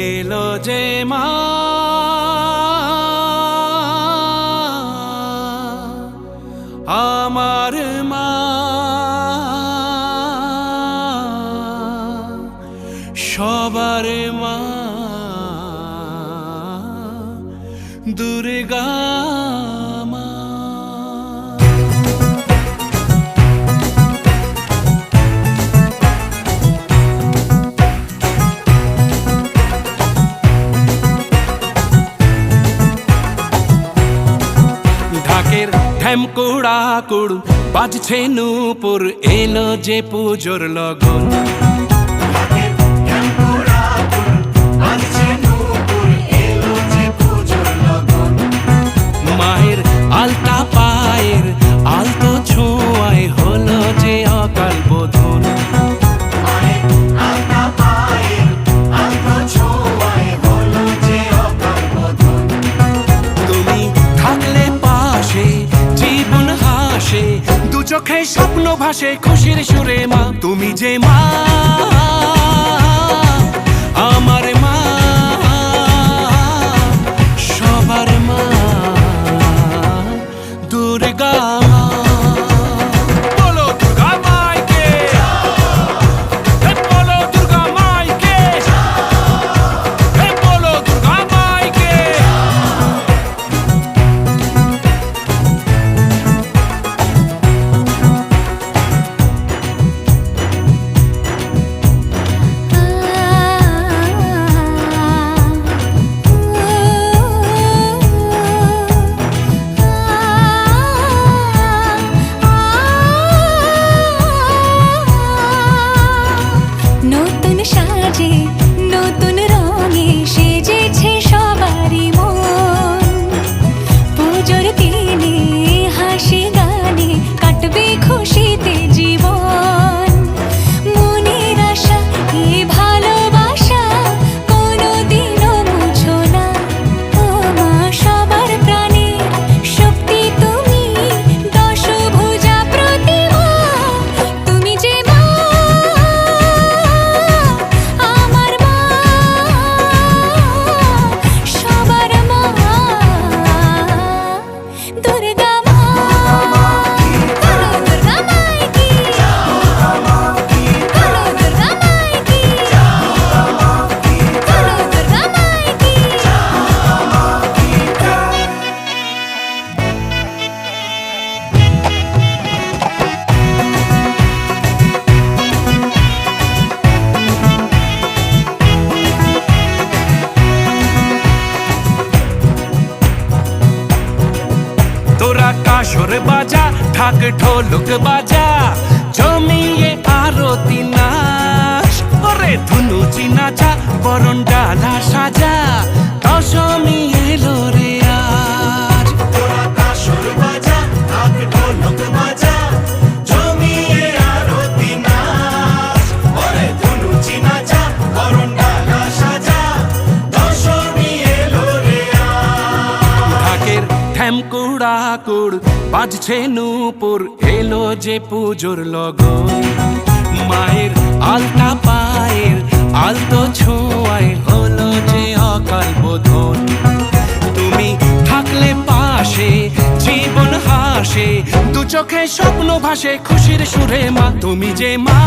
এলো যে মা আমার মা সবার মা দুর্গা মা। ঢাকের ঢ্যামকুড়া কুড় বাজছে নূপুর এলো যে পুজোর লগন। মায়ের আলতা পায়ের আলতো ছোঁয়ায় হলো যে অকাল বোধন। তুমি থাকলে পাশে জীবন হাসে দু চোখে স্বপ্ন ভাসে খুশির সুরে মা তুমি যে মা আমার মা সবার মা দুর্গা মা। বলো দুর্গা মাইকে, বলো দুর্গা মাইকে, বলো দুর্গা মাইকে। নতুন সাজে নতুন রঙে সেজেছে সবারই মন। পুজোর দিনে হাসি গানে কাটবে খুশিতে জীবন। মনের আশা এ ভালোবাসা কোনোদিনও মুছো না। ও মা সবার প্রাণে শক্তি তুমি দশভুজা প্রতিমা তুমি যে মা আমার মা সবার মা দুর্গা মা। বলো দুর্গা মাইকি, বলো দুর্গা মাইকি, বলো দুর্গা মাইকি। তোরা কাসর বাজা ঢাক ঢোলক বাজা জমিয়ে আরতি নাচ ওরে ধুনুচি নাচা বরণ ডালা সাজা দশমী এলো রে আজ। তোরা কাসর বাজা ঢাক ঢোলক বাজা জমিয়ে আরতি নাচ ওরে ধুনুচি নাচা বরণ ডালা সাজা দশমী এলো রে আজ। ঢাকের ঢ্যামকুড়া কুড় বাজছে নূপুর এলো যে পুজোর লগন। মায়ের আলতা পায়ের আলতো ছোঁয়ায় হলো যে অকাল বোধন। তুমি থাকলে পাশে জীবন হাসে দু চোখে স্বপ্ন ভাসে খুশির সুরে মা তুমি যে মা।